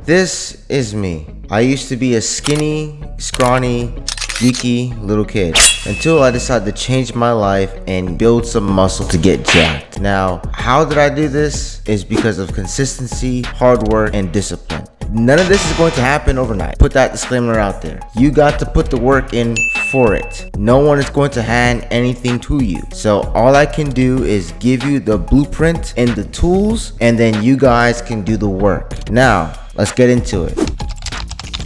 This is me. I used to be a skinny, scrawny, geeky little kid until I decided to change my life and build some muscle to get jacked. Now, how did I do this? Is because of consistency, hard work, and discipline. None of this is going to happen overnight. Put that disclaimer out there. You got to put the work in for it. No one is going to hand anything to you. So all I can do is give you the blueprint and the tools, and then you guys can do the work. Now, let's get into it.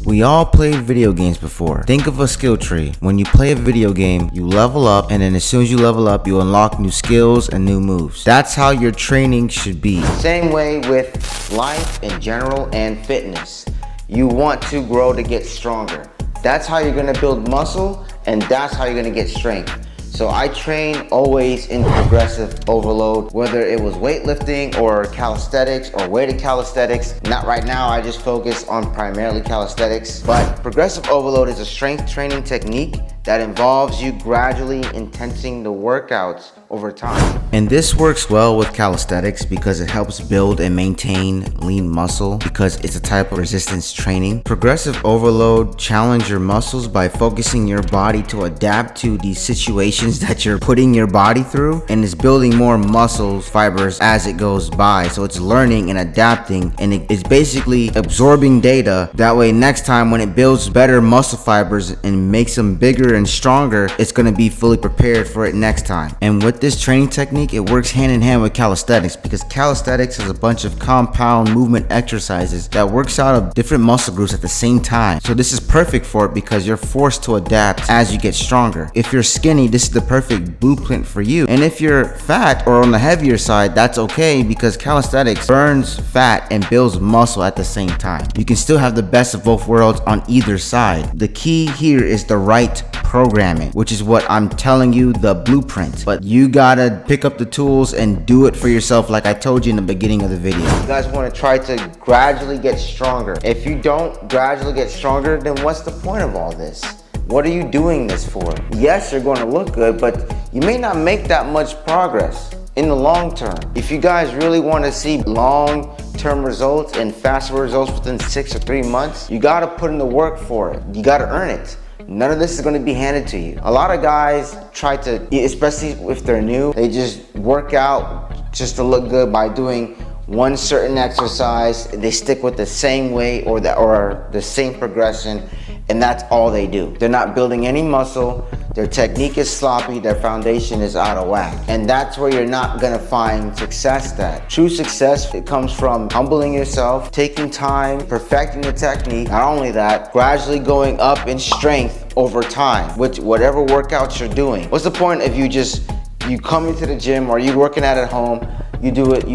We all played video games before. Think of a skill tree. When you play a video game, you level up, and then as soon as you level up, you unlock new skills and new moves. That's how your training should be. Same way with life in general and fitness. You want to grow to get stronger. That's how you're gonna build muscle, and that's how you're gonna get strength. So I train always in progressive overload, whether it was weightlifting or calisthenics or weighted calisthenics. Not right now, I just focus on primarily calisthenics. But progressive overload is a strength training technique that involves you gradually intensing the workouts over time. And this works well with calisthenics because it helps build and maintain lean muscle because it's a type of resistance training. Progressive overload challenges your muscles by focusing your body to adapt to these situations that you're putting your body through, and it's building more muscle fibers as it goes by. So it's learning and adapting, and it's basically absorbing data. That way next time when it builds better muscle fibers and makes them bigger and stronger, it's going to be fully prepared for it next time. And with this training technique, it works hand in hand with calisthenics because calisthenics is a bunch of compound movement exercises that works out of different muscle groups at the same time. So this is perfect for it because you're forced to adapt as you get stronger. If you're skinny, this is the perfect blueprint for you. And if you're fat or on the heavier side, that's okay because calisthenics burns fat and builds muscle at the same time. You can still have the best of both worlds on either side. The key here is the right programming, which is what I'm telling you, the blueprint. But you gotta pick up the tools and do it for yourself like I told you in the beginning of the video. You guys want to try to gradually get stronger. If you don't gradually get stronger, then what's the point of all this? What are you doing this for? Yes, you're going to look good, but you may not make that much progress in the long term. If you guys really want to see long-term results and faster results within 6 or 3 months, you got to put in the work for it. You got to earn it. None of this is going to be handed to you. A lot of guys try to, especially if they're new, they just work out just to look good by doing one certain exercise. They stick with the same weight or the same progression, and that's all they do. They're not building any muscle. Their technique is sloppy. Their foundation is out of whack. And that's where you're not gonna find success at. True success, it comes from humbling yourself, taking time, perfecting the technique. Not only that, gradually going up in strength over time with whatever workouts you're doing. What's the point if you come into the gym or you working out at home, you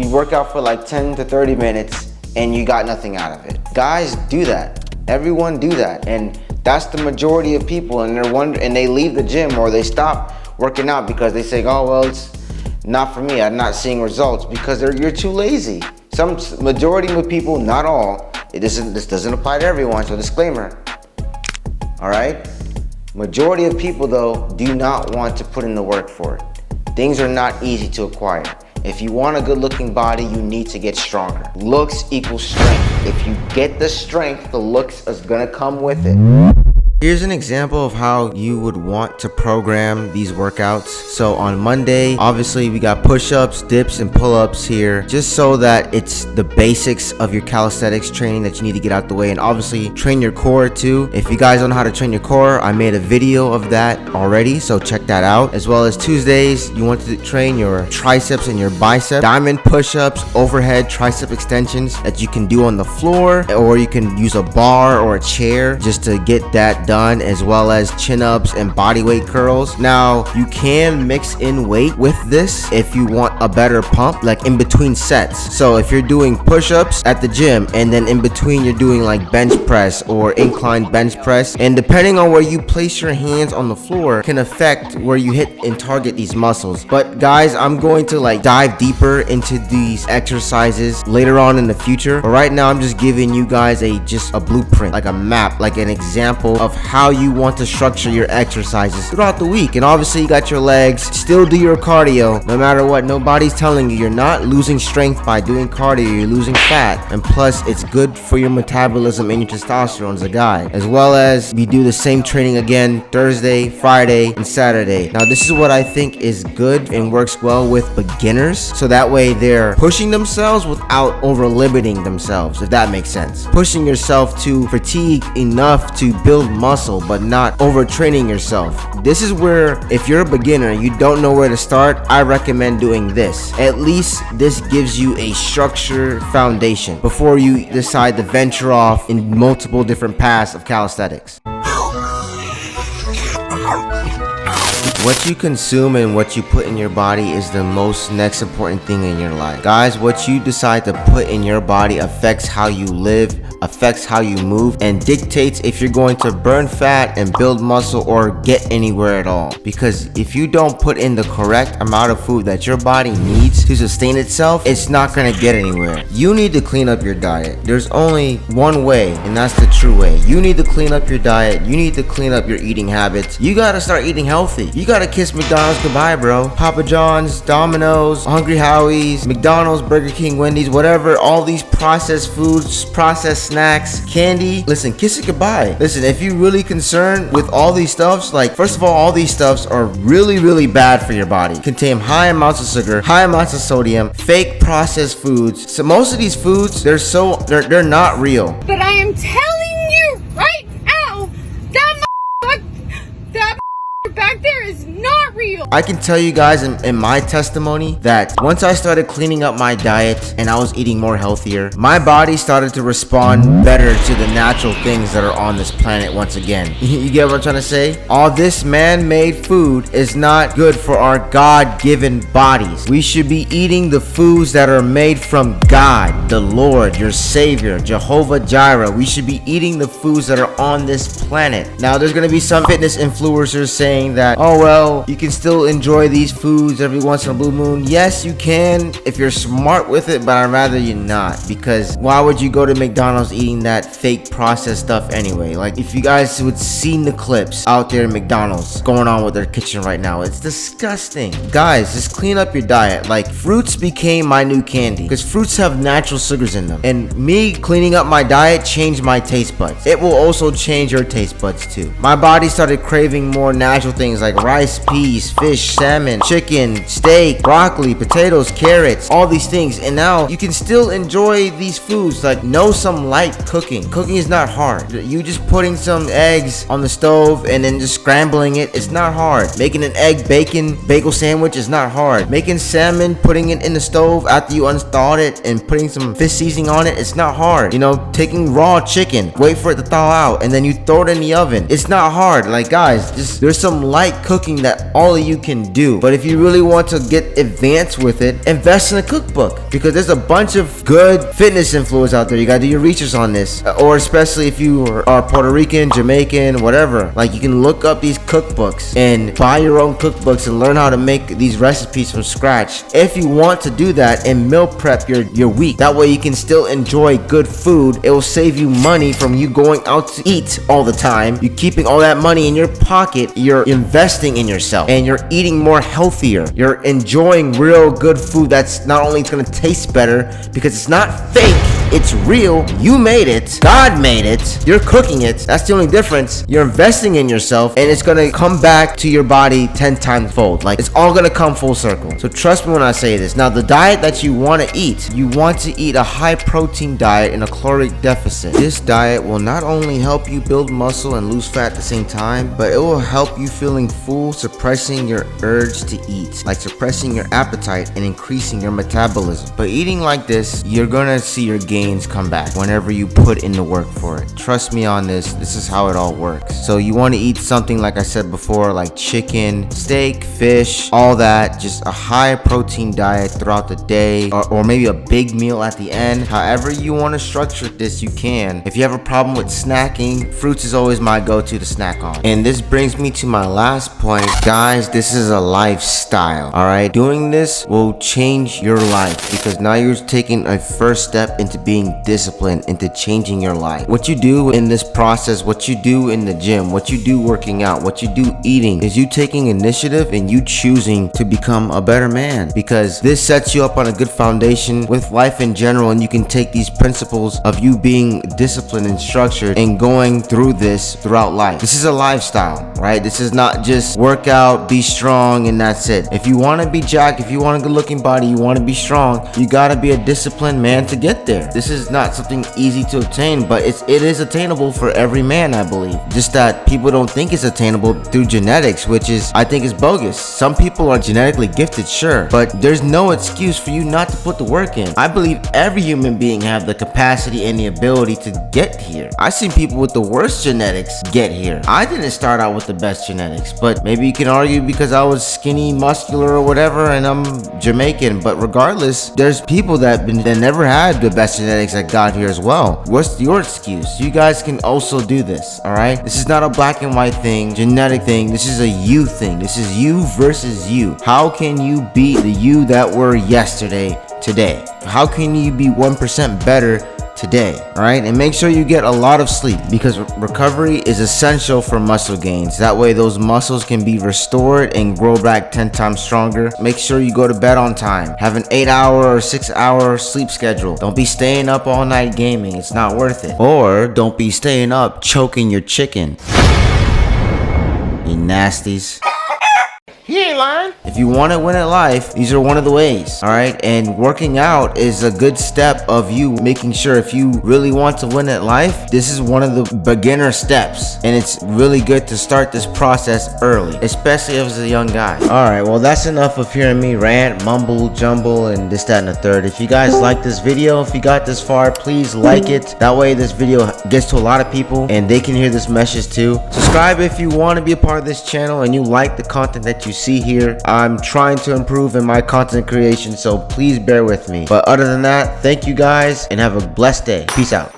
work out for like 10 to 30 minutes and you got nothing out of it. Guys do that. Everyone do that. And that's the majority of people, and they leave the gym or they stop working out because they say, oh, well, it's not for me. I'm not seeing results because you're too lazy. Some majority of people, not all, this doesn't apply to everyone, so disclaimer, all right? Majority of people though, do not want to put in the work for it. Things are not easy to acquire. If you want a good looking body, you need to get stronger. Looks equals strength. If you get the strength, the looks is gonna come with it. Here's an example of how you would want to program these workouts. So on Monday, obviously we got push-ups, dips, and pull-ups here, just so that it's the basics of your calisthenics training that you need to get out the way, and obviously train your core too. If you guys don't know how to train your core, I made a video of that already, so check that out. As well as Tuesdays, you want to train your triceps and your biceps, diamond push-ups, overhead tricep extensions that you can do on the floor, or you can use a bar or a chair just to get that done, as well as chin-ups and body weight curls. Now you can mix in weight with this if you want a better pump, like in between sets. So if you're doing push-ups at the gym and then in between you're doing like bench press or inclined bench press, and depending on where you place your hands on the floor can affect where you hit and target these muscles. But guys, I'm going to like dive deeper into these exercises later on in the future, but right now I'm just giving you guys just a blueprint, like a map, like an example of how you want to structure your exercises throughout the week. And obviously you got your legs, still do your cardio no matter what. Nobody's telling you you're not losing strength by doing cardio, you're losing fat. And plus it's good for your metabolism and your testosterone as a guy, as well as we do the same training again Thursday, Friday, and Saturday. Now this is what I think is good and works well with beginners, so that way they're pushing themselves without over limiting themselves, if that makes sense. Pushing yourself to fatigue enough to build muscle but not overtraining yourself. This is where, if you're a beginner, you don't know where to start, I recommend doing this. At least this gives you a structured foundation before you decide to venture off in multiple different paths of calisthenics. What you consume and what you put in your body is the most next important thing in your life. Guys, what you decide to put in your body affects how you live, affects how you move, and dictates if you're going to burn fat and build muscle or get anywhere at all. Because if you don't put in the correct amount of food that your body needs to sustain itself, it's not going to get anywhere. You need to clean up your diet. There's only one way, and that's the true way. You need to clean up your diet. You need to clean up your eating habits. You got to start eating healthy. You got to kiss McDonald's goodbye, bro. Papa John's, Domino's, Hungry Howie's, McDonald's, Burger King, Wendy's, whatever, all these processed foods, processed snacks, candy. Listen, kiss it goodbye. Listen, if you're really concerned with all these stuffs, like, first of all these stuffs are really, really bad for your body. Contain high amounts of sugar, high amounts of sodium, fake processed foods. So most of these foods, they're not real. But I am telling you right now, that back there is not real. I can tell you guys in my testimony that once I started cleaning up my diet and I was eating more healthier, my body started to respond better to the natural things that are on this planet once again. You get what I'm trying to say? All this man-made food is not good for our God-given bodies. We should be eating the foods that are made from God, the Lord, your Savior, Jehovah Jireh. We should be eating the foods that are on this planet. Now, there's going to be some fitness influencers saying that, oh well, you can still enjoy these foods every once in a blue moon. Yes, you can if you're smart with it, but I'd rather you not, because why would you go to McDonald's eating that fake processed stuff anyway? Like, if you guys would seen the clips out there in McDonald's going on with their kitchen right now, it's disgusting. Guys, just clean up your diet. Like, fruits became my new candy because fruits have natural sugars in them, and me cleaning up my diet changed my taste buds. It will also change your taste buds too. My body started craving more natural things like rice, peas, fish, salmon, chicken, steak, broccoli, potatoes, carrots, all these things. And now you can still enjoy these foods. Like, know some light cooking. Cooking is not hard. You just putting some eggs on the stove and then just scrambling it, it's not hard. Making an egg bacon bagel sandwich is not hard. Making salmon, putting it in the stove after you unthawed it and putting some fish seasoning on it, it's not hard. You know, taking raw chicken, wait for it to thaw out, and then you throw it in the oven. It's not hard. Like, guys, just there's some light cooking that all of you can do. But if you really want to get advanced with it, invest in a cookbook, because there's a bunch of good fitness influencers out there. You gotta do your research on this, or especially if you are Puerto Rican, Jamaican, whatever. Like, you can look up these cookbooks and buy your own cookbooks and learn how to make these recipes from scratch. If you want to do that and meal prep your week, that way you can still enjoy good food. It will save you money from you going out to eat all the time. You're keeping all that money in your pocket. You're investing in yourself and you're eating more healthier. You're enjoying real good food that's not only going to taste better because it's not fake, it's real. You made it. God made it. You're cooking it. That's the only difference. You're investing in yourself, and it's going to come back to your body 10 times fold. Like, it's all going to come full circle. So trust me when I say this. Now, the diet that you want to eat, you want to eat a high protein diet in a caloric deficit. This diet will not only help you build muscle and lose fat at the same time, but it will help you feeling full, suppressing your urge to eat, like suppressing your appetite and increasing your metabolism. But eating like this, you're going to see your gains come back whenever you put in the work for it. Trust me on this. This is how it all works. So you want to eat something, like I said before, like chicken, steak, fish, all that. Just a high protein diet throughout the day, or maybe a big meal at the end. However you want to structure this, you can. If you have a problem with snacking, fruits is always my go-to to snack on. And this brings me to my last point. Guys, this This is a lifestyle, all right? Doing this will change your life because now you're taking a first step into being disciplined, into changing your life. What you do in this process, what you do in the gym, what you do working out, what you do eating, is you taking initiative and you choosing to become a better man, because this sets you up on a good foundation with life in general, and you can take these principles of you being disciplined and structured and going through this throughout life. This is a lifestyle, right? This is not just work out, be strong, and that's it. If you want to be jacked, if you want a good looking body, you want to be strong, you got to be a disciplined man to get there. This is not something easy to obtain, but it is attainable for every man, I believe. Just that people don't think it's attainable through genetics, which is, I think, is bogus. Some people are genetically gifted, sure, but there's no excuse for you not to put the work in. I believe every human being have the capacity and the ability to get here. I've seen people with the worst genetics get here. I didn't start out with the best genetics, but maybe you can argue because I was skinny, muscular, or whatever, and I'm Jamaican. But regardless, there's people that never had the best genetics that got here as well. What's your excuse? You guys can also do this, all right? This is not a black and white thing, genetic thing. This is a you thing. This is you versus you. How can you beat the you that were yesterday today? How can you be 1% better today? All right, and make sure you get a lot of sleep, because recovery is essential for muscle gains. That way those muscles can be restored and grow back 10 times stronger. Make sure you go to bed on time. Have an 8-hour or 6-hour sleep schedule. Don't be staying up all night gaming. It's not worth it. Or don't be staying up choking your chicken, you nasties. He ain't lying. If you want to win at life, these are one of the ways, all right? And working out is a good step of you making sure, if you really want to win at life, this is one of the beginner steps. And it's really good to start this process early, especially as a young guy. All right, well, that's enough of hearing me rant, mumble, jumble, and this, that, and the third. If you guys like this video, if you got this far, please like it. That way this video gets to a lot of people and they can hear this message too. Subscribe if you want to be a part of this channel and you like the content that you see here. I'm trying to improve in my content creation, so please bear with me. But other than that, thank you guys and have a blessed day. Peace out.